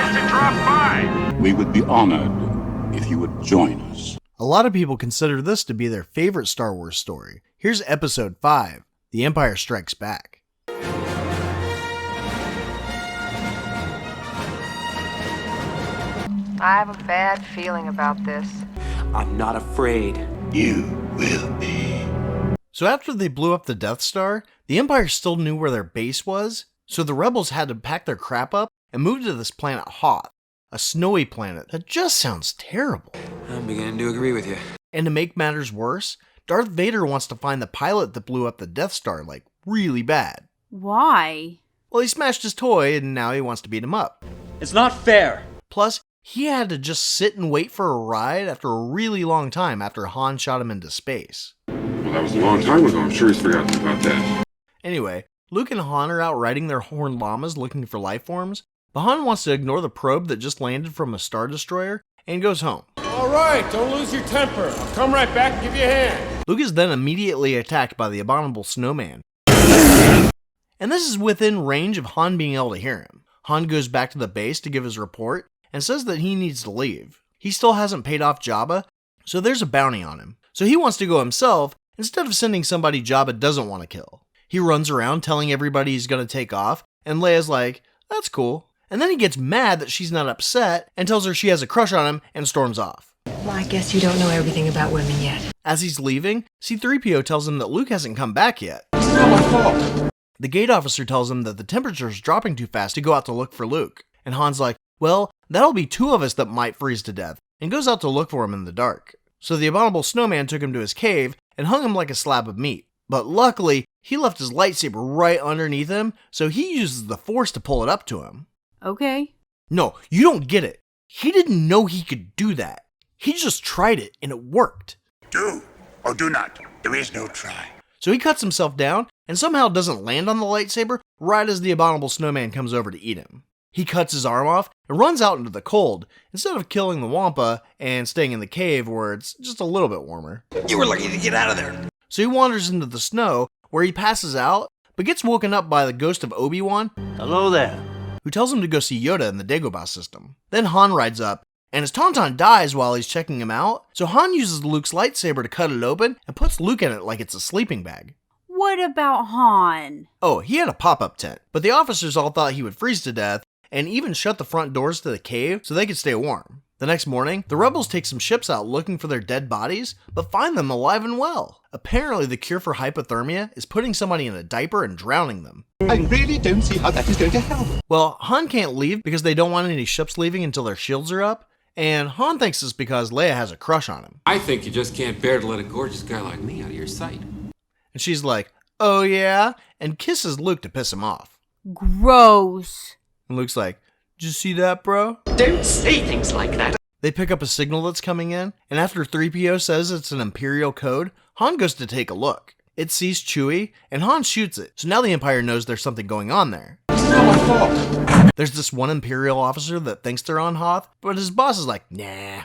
chance to drop by. We would be honored if you would join us. A lot of people consider this to be their favorite Star Wars story. Here's Episode 5, The Empire Strikes Back. I have a bad feeling about this. I'm not afraid. You will be. So after they blew up the Death Star, the Empire still knew where their base was, so the rebels had to pack their crap up and move to this planet Hoth, a snowy planet that just sounds terrible. I'm beginning to agree with you. And to make matters worse, Darth Vader wants to find the pilot that blew up the Death Star, like, really bad. Why? Well, he smashed his toy and now he wants to beat him up. It's not fair. Plus, he had to just sit and wait for a ride after a really long time after Han shot him into space. Well, that was a long time ago. I'm sure he's forgotten about that. Anyway, Luke and Han are out riding their horned llamas looking for life forms, but Han wants to ignore the probe that just landed from a Star Destroyer and goes home. All right, don't lose your temper. I'll come right back and give you a hand. Luke is then immediately attacked by the abominable snowman. And this is within range of Han being able to hear him. Han goes back to the base to give his report and says that he needs to leave. He still hasn't paid off Jabba, so there's a bounty on him. So he wants to go himself instead of sending somebody Jabba doesn't want to kill. He runs around telling everybody he's going to take off, and Leia's like, that's cool. And then he gets mad that she's not upset and tells her she has a crush on him and storms off. Well, I guess you don't know everything about women yet. As he's leaving, C-3PO tells him that Luke hasn't come back yet. It's not my fault. The gate officer tells him that the temperature's dropping too fast to go out to look for Luke. And Han's like, well, that'll be two of us that might freeze to death, and goes out to look for him in the dark. So the abominable snowman took him to his cave and hung him like a slab of meat. But luckily, he left his lightsaber right underneath him, so he uses the Force to pull it up to him. Okay. No, you don't get it. He didn't know he could do that. He just tried it, and it worked. Do or do not. There is no try. So he cuts himself down, and somehow doesn't land on the lightsaber right as the abominable snowman comes over to eat him. He cuts his arm off and runs out into the cold, instead of killing the Wampa and staying in the cave where it's just a little bit warmer. You were lucky to get out of there. So he wanders into the snow, where he passes out, but gets woken up by the ghost of Obi-Wan, Hello there. who tells him to go see Yoda in the Dagobah system. Then Han rides up, and his Tauntaun dies while he's checking him out, so Han uses Luke's lightsaber to cut it open and puts Luke in it like it's a sleeping bag. What about Han? Oh, he had a pop-up tent, but the officers all thought he would freeze to death, and even shut the front doors to the cave so they could stay warm. The next morning, the rebels take some ships out looking for their dead bodies, but find them alive and well. Apparently, the cure for hypothermia is putting somebody in a diaper and drowning them. I really don't see how that is going to help. Well, Han can't leave because they don't want any ships leaving until their shields are up, and Han thinks it's because Leia has a crush on him. I think you just can't bear to let a gorgeous guy like me out of your sight. And she's like, oh yeah? And kisses Luke to piss him off. Gross. And Luke's like, did you see that, bro? Don't say things like that. They pick up a signal that's coming in, and after 3PO says it's an Imperial code, Han goes to take a look. It sees Chewie, and Han shoots it, so now the Empire knows there's something going on there. It's not my fault. There's this one Imperial officer that thinks they're on Hoth, but his boss is like, nah.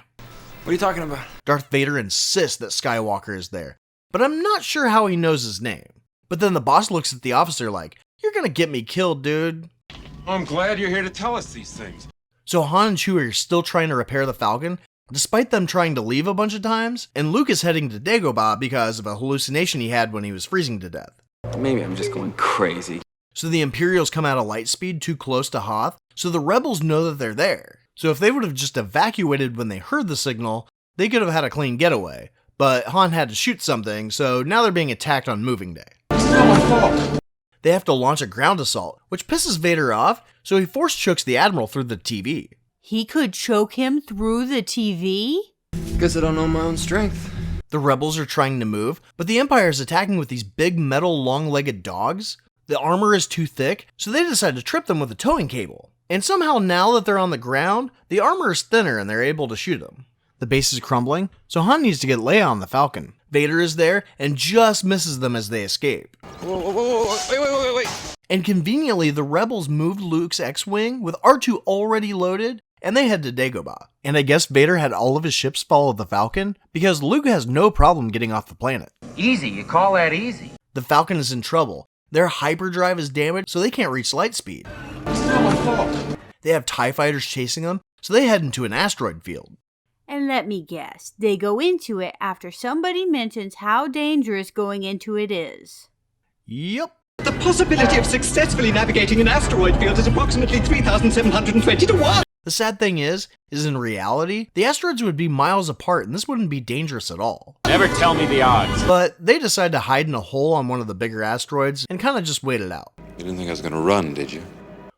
What are you talking about? Darth Vader insists that Skywalker is there, but I'm not sure how he knows his name. But then the boss looks at the officer like, you're gonna get me killed, dude. I'm glad you're here to tell us these things. So Han and Chewie are still trying to repair the Falcon, despite them trying to leave a bunch of times, and Luke is heading to Dagobah because of a hallucination he had when he was freezing to death. Maybe I'm just going crazy. So the Imperials come out of lightspeed too close to Hoth, so the rebels know that they're there. So if they would have just evacuated when they heard the signal, they could have had a clean getaway. But Han had to shoot something, so now they're being attacked on moving day. It's not my fault. They have to launch a ground assault, which pisses Vader off, so he force chokes the Admiral through the TV. He could choke him through the TV? Guess I don't know my own strength. The rebels are trying to move, but the Empire is attacking with these big metal long-legged dogs. The armor is too thick, so they decide to trip them with a towing cable. And somehow now that they're on the ground, the armor is thinner and they're able to shoot them. The base is crumbling, so Han needs to get Leia on the Falcon. Vader is there and just misses them as they escape. Whoa, wait. And conveniently, the rebels moved Luke's X-Wing with R2 already loaded, and they head to Dagobah. And I guess Vader had all of his ships follow the Falcon, because Luke has no problem getting off the planet. Easy, you call that easy? The Falcon is in trouble. Their hyperdrive is damaged, so they can't reach light speed. It's not my fault. They have TIE fighters chasing them, so they head into an asteroid field. And let me guess, they go into it after somebody mentions how dangerous going into it is. Yep. The possibility of successfully navigating an asteroid field is approximately 3,720 to 1. The sad thing is in reality, the asteroids would be miles apart and this wouldn't be dangerous at all. Never tell me the odds. But they decide to hide in a hole on one of the bigger asteroids and kind of just wait it out. You didn't think I was gonna run, did you?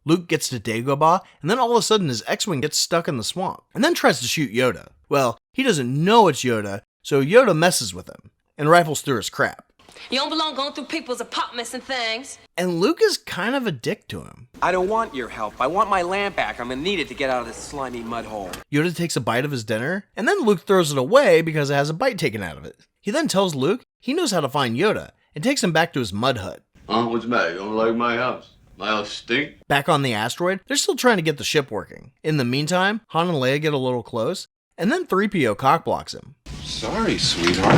Luke gets to Dagobah, and then all of a sudden his X-Wing gets stuck in the swamp, and then tries to shoot Yoda. Well, he doesn't know it's Yoda, so Yoda messes with him, and rifles through his crap. You don't belong going through people's apartments and things. And Luke is kind of a dick to him. I don't want your help. I want my lamp back. I'm gonna need it to get out of this slimy mud hole. Yoda takes a bite of his dinner, and then Luke throws it away because it has a bite taken out of it. He then tells Luke he knows how to find Yoda, and takes him back to his mud hut. What's the matter? You don't like my house? My house stink? Back on the asteroid, they're still trying to get the ship working. In the meantime, Han and Leia get a little close, and then 3PO cockblocks him. Sorry, sweetheart.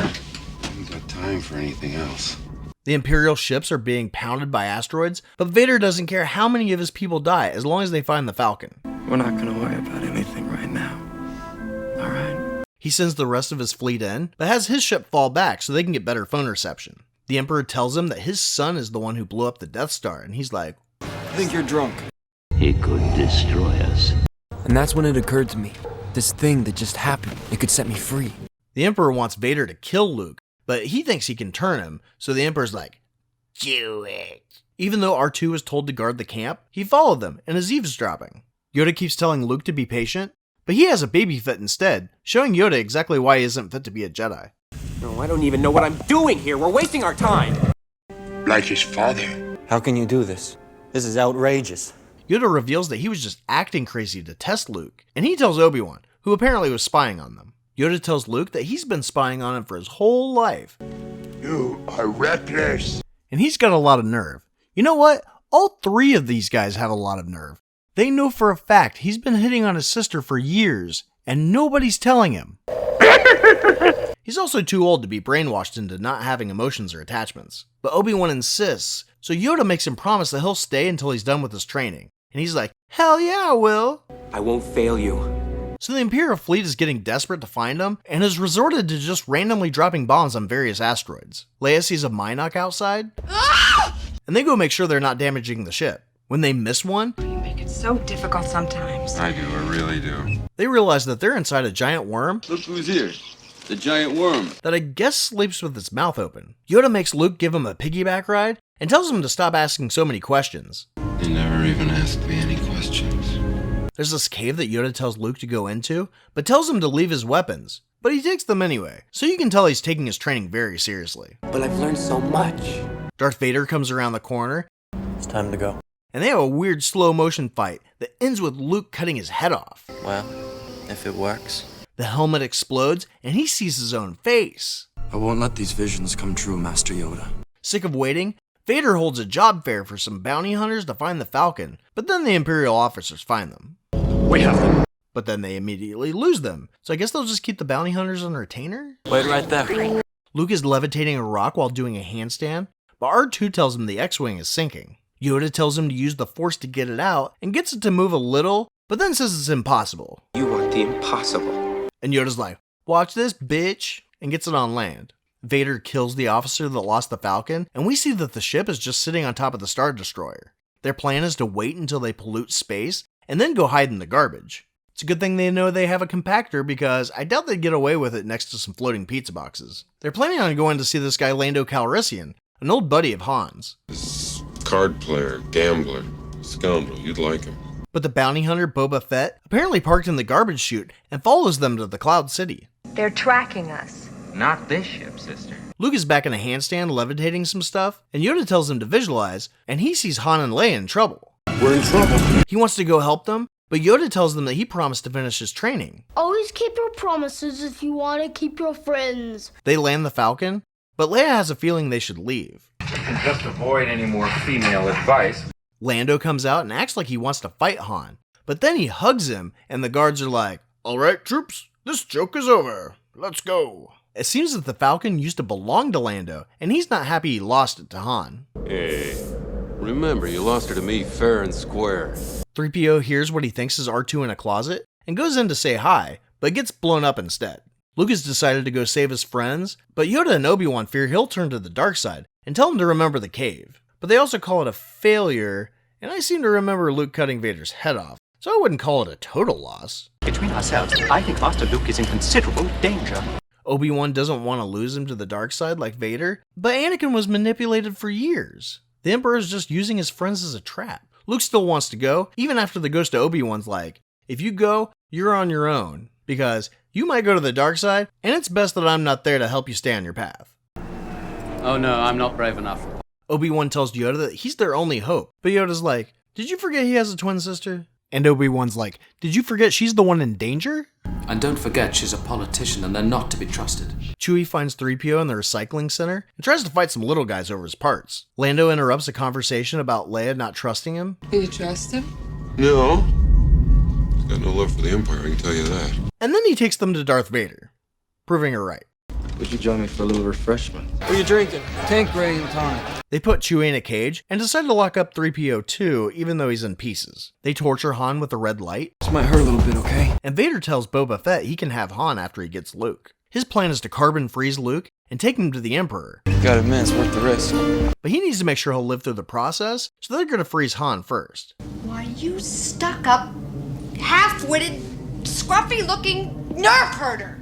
I haven't got time for anything else. The Imperial ships are being pounded by asteroids, but Vader doesn't care how many of his people die as long as they find the Falcon. We're not gonna worry about anything right now. Alright? He sends the rest of his fleet in, but has his ship fall back so they can get better phone reception. The Emperor tells him that his son is the one who blew up the Death Star, and he's like, I think you're drunk. He could destroy us. And that's when it occurred to me. This thing that just happened, it could set me free. The Emperor wants Vader to kill Luke, but he thinks he can turn him, so the Emperor's like, do it. Even though R2 was told to guard the camp, he followed them and is eavesdropping. Yoda keeps telling Luke to be patient, but he has a baby fit instead, showing Yoda exactly why he isn't fit to be a Jedi. No, I don't even know what I'm doing here. We're wasting our time. Like his father. How can you do this? This is outrageous. Yoda reveals that he was just acting crazy to test Luke, and he tells Obi-Wan, who apparently was spying on them. Yoda tells Luke that he's been spying on him for his whole life. You are reckless. And he's got a lot of nerve. You know what? All three of these guys have a lot of nerve. They know for a fact he's been hitting on his sister for years, and nobody's telling him. He's also too old to be brainwashed into not having emotions or attachments. But Obi-Wan insists, so Yoda makes him promise that he'll stay until he's done with his training. And he's like, hell yeah, I will. I won't fail you. So the Imperial fleet is getting desperate to find him, and has resorted to just randomly dropping bombs on various asteroids. Leia sees a Minoc outside, and they go make sure they're not damaging the ship. When they miss one, You make it so difficult sometimes. I do, I really do. they realize that they're inside a giant worm Look who's here. The giant worm. that I guess sleeps with its mouth open. Yoda makes Luke give him a piggyback ride, and tells him to stop asking so many questions. You never even asked me any questions. There's this cave that Yoda tells Luke to go into, but tells him to leave his weapons. But he takes them anyway, so you can tell he's taking his training very seriously. But I've learned so much. Darth Vader comes around the corner, It's time to go. and they have a weird slow motion fight that ends with Luke cutting his head off. Well, if it works. The helmet explodes, and he sees his own face. I won't let these visions come true, Master Yoda. Sick of waiting, Vader holds a job fair for some bounty hunters to find the Falcon, but then the Imperial officers find them. We have them. But then they immediately lose them, so I guess they'll just keep the bounty hunters on retainer? Wait right there. Luke is levitating a rock while doing a handstand, but R2 tells him the X-Wing is sinking. Yoda tells him to use the Force to get it out, and gets it to move a little, but then says it's impossible. You want the impossible. And Yoda's like, watch this, bitch, and gets it on land. Vader kills the officer that lost the Falcon, and we see that the ship is just sitting on top of the Star Destroyer. Their plan is to wait until they pollute space, and then go hide in the garbage. It's a good thing they know they have a compactor, because I doubt they'd get away with it next to some floating pizza boxes. They're planning on going to see this guy Lando Calrissian, an old buddy of Han's. This card player, gambler, scoundrel, you'd like him. But the bounty hunter Boba Fett apparently parked in the garbage chute and follows them to the Cloud City. They're tracking us. Not this ship, sister. Luke is back in a handstand levitating some stuff, and Yoda tells him to visualize, and he sees Han and Leia in trouble. We're in trouble. He wants to go help them, but Yoda tells them that he promised to finish his training. Always keep your promises if you want to keep your friends. They land the Falcon, but Leia has a feeling they should leave. And just avoid any more female advice. Lando comes out and acts like he wants to fight Han, but then he hugs him, and the guards are like, "Alright, troops, this joke is over. Let's go." It seems that the Falcon used to belong to Lando, and he's not happy he lost it to Han. Hey, Remember, you lost her to me fair and square. 3PO hears what he thinks is R2 in a closet and goes in to say hi, but gets blown up instead. Luke has decided to go save his friends, but Yoda and Obi-Wan fear he'll turn to the dark side and tell him to remember the cave. But they also call it a failure, and I seem to remember Luke cutting Vader's head off, so I wouldn't call it a total loss. Between ourselves, I think Master Luke is in considerable danger. Obi-Wan doesn't want to lose him to the dark side like Vader, but Anakin was manipulated for years. The Emperor is just using his friends as a trap. Luke still wants to go, even after the ghost of Obi-Wan's like, if you go, you're on your own, because you might go to the dark side, and it's best that I'm not there to help you stay on your path. Oh no, I'm not brave enough. Obi-Wan tells Yoda that he's their only hope, but Yoda's like, did you forget he has a twin sister? And Obi-Wan's like, did you forget she's the one in danger? And don't forget she's a politician and they're not to be trusted. Chewie finds 3PO in the recycling center and tries to fight some little guys over his parts. Lando interrupts a conversation about Leia not trusting him. Do you trust him? No. He's got no love for the Empire, I can tell you that. And then he takes them to Darth Vader, proving her right. Would you join me for a little refreshment? What are you drinking? Tank ready in time. They put Chewie in a cage and decide to lock up 3PO too, even though he's in pieces. They torture Han with a red light. This might hurt a little bit, okay? And Vader tells Boba Fett he can have Han after he gets Luke. His plan is to carbon freeze Luke and take him to the Emperor. Gotta admit, it's worth the risk. But he needs to make sure he'll live through the process, so they're gonna freeze Han first. Why, you stuck-up, half-witted, scruffy-looking nerf herder!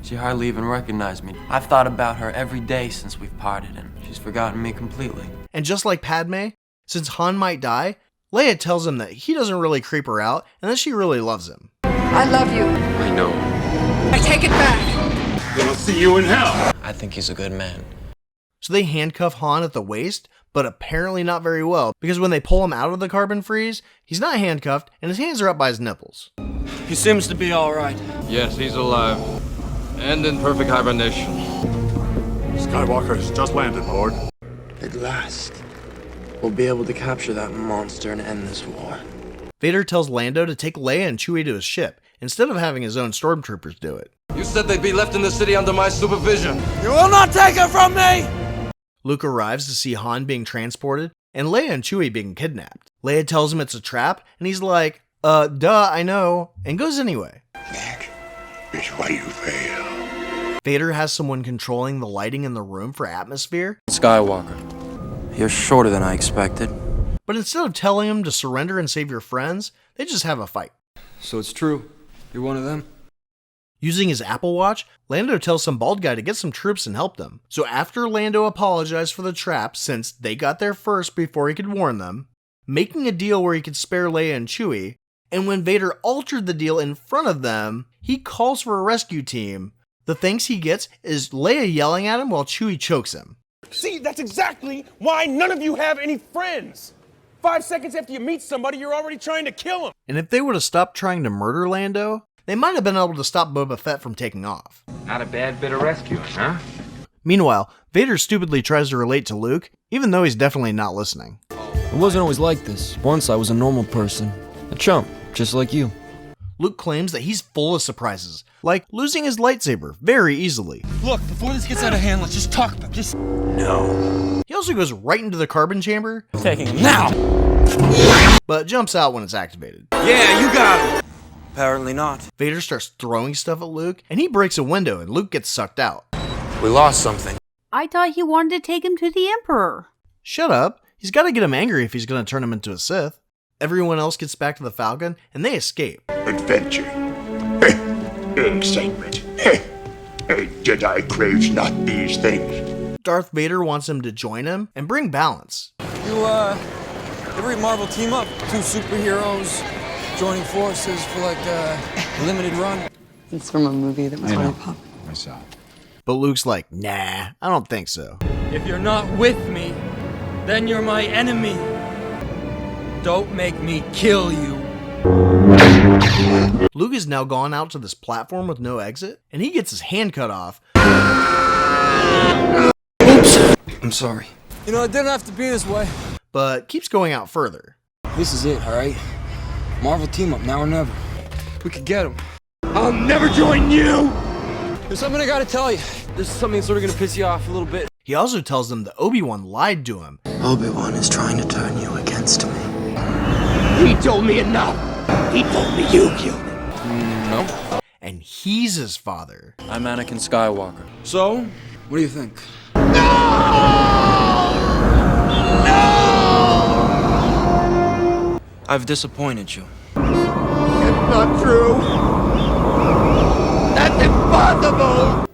She hardly even recognized me. I've thought about her every day since we've parted, and she's forgotten me completely. And just like Padme, since Han might die, Leia tells him that he doesn't really creep her out and that she really loves him. I love you. I know. I take it back. Then I'll see you in hell. I think he's a good man. So they handcuff Han at the waist, but apparently not very well, because when they pull him out of the carbon freeze, he's not handcuffed and his hands are up by his nipples. He seems to be alright. Yes, he's alive. And in perfect hibernation. Skywalker has just landed, Lord. At last, we'll be able to capture that monster and end this war. Vader tells Lando to take Leia and Chewie to his ship, instead of having his own stormtroopers do it. You said they'd be left in the city under my supervision. You will not take her from me! Luke arrives to see Han being transported, and Leia and Chewie being kidnapped. Leia tells him it's a trap, and he's like, duh, I know, and goes anyway. That is why you fail. Vader has someone controlling the lighting in the room for atmosphere. Skywalker, you're shorter than I expected. But instead of telling him to surrender and save your friends, they just have a fight. So it's true. You're one of them? Using his Apple Watch, Lando tells some bald guy to get some troops and help them. So after Lando apologized for the trap, since they got there first before he could warn them, making a deal where he could spare Leia and Chewie, and when Vader altered the deal in front of them, he calls for a rescue team. The thanks he gets is Leia yelling at him while Chewie chokes him. See, that's exactly why none of you have any friends. 5 seconds after you meet somebody, you're already trying to kill him. And if they would have stopped trying to murder Lando, they might have been able to stop Boba Fett from taking off. Not a bad bit of rescuing, huh? Meanwhile, Vader stupidly tries to relate to Luke, even though he's definitely not listening. It wasn't always like this. Once I was a normal person. A chump, just like you. Luke claims that he's full of surprises, like losing his lightsaber very easily. Look, before this gets out of hand, let's just talk about this. No. He also goes right into the carbon chamber, Taking him now! but jumps out when it's activated. Yeah, you got it! Apparently not. Vader starts throwing stuff at Luke, and he breaks a window and Luke gets sucked out. We lost something. I thought he wanted to take him to the Emperor. Shut up. He's got to get him angry if he's going to turn him into a Sith. Everyone else gets back to the Falcon, and they escape. Adventure. Excitement. Jedi craves not these things. Darth Vader wants him to join him and bring balance. You ever read Marvel Team Up? 2 superheroes joining forces for like a limited run? It's from a movie that was really popular. I saw it. But Luke's like, nah, I don't think so. If you're not with me, then you're my enemy. Don't make me kill you. Luke has now gone out to this platform with no exit, and he gets his hand cut off. Oops. I'm sorry. You know, it didn't have to be this way. But keeps going out further. This is it, alright? Marvel Team Up, now or never. We could get him. I'll never join you! There's something I gotta tell you. This is something that's sort of gonna piss you off a little bit. He also tells them that Obi-Wan lied to him, Obi-Wan is trying to turn you against me. He told me enough. He told me you killed him. No. And he's his father. I'm Anakin Skywalker. So, what do you think? I've disappointed you. It's not true. That's impossible.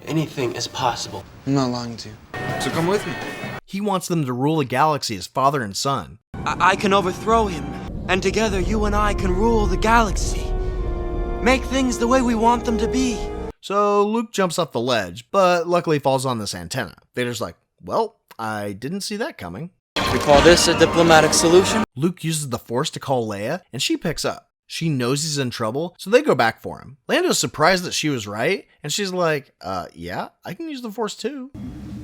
Anything is possible. I'm not lying to you. So come with me. He wants them to rule the galaxy as father and son. I can overthrow him, and together you and I can rule the galaxy. Make things the way we want them to be. So Luke jumps off the ledge, but luckily falls on this antenna. Vader's like, well, I didn't see that coming. We call this a diplomatic solution? Luke uses the Force to call Leia, and she picks up. She knows he's in trouble, so they go back for him. Lando's surprised that she was right, and she's like, yeah, I can use the Force too.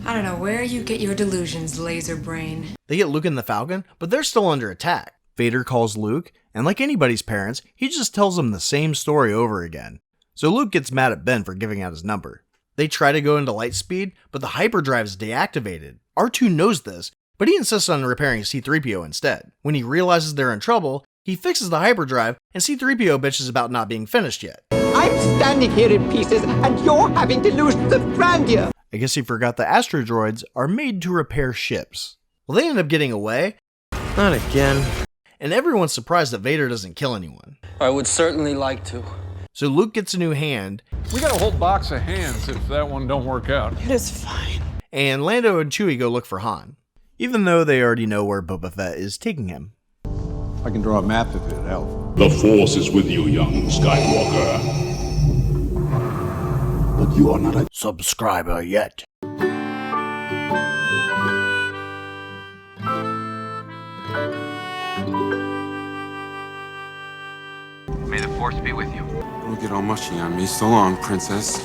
I don't know where you get your delusions, laser brain. They get Luke and the Falcon, but they're still under attack. Vader calls Luke, and like anybody's parents, he just tells them the same story over again. So Luke gets mad at Ben for giving out his number. They try to go into light speed, but the hyperdrive is deactivated. R2 knows this, but he insists on repairing C-3PO instead. When he realizes they're in trouble, he fixes the hyperdrive, and C-3PO bitches about not being finished yet. I'm standing here in pieces, and you're having delusions of grandeur. I guess he forgot the astro droids are made to repair ships. Well, they end up getting away. Not again. And everyone's surprised that Vader doesn't kill anyone. I would certainly like to. So Luke gets a new hand. We got a whole box of hands if that one don't work out. It is fine. And Lando and Chewie go look for Han, even though they already know where Boba Fett is taking him. I can draw a map if it helps. The Force is with you, young Skywalker. But you are not a subscriber yet. May the Force be with you. Don't get all mushy on me. So long, princess.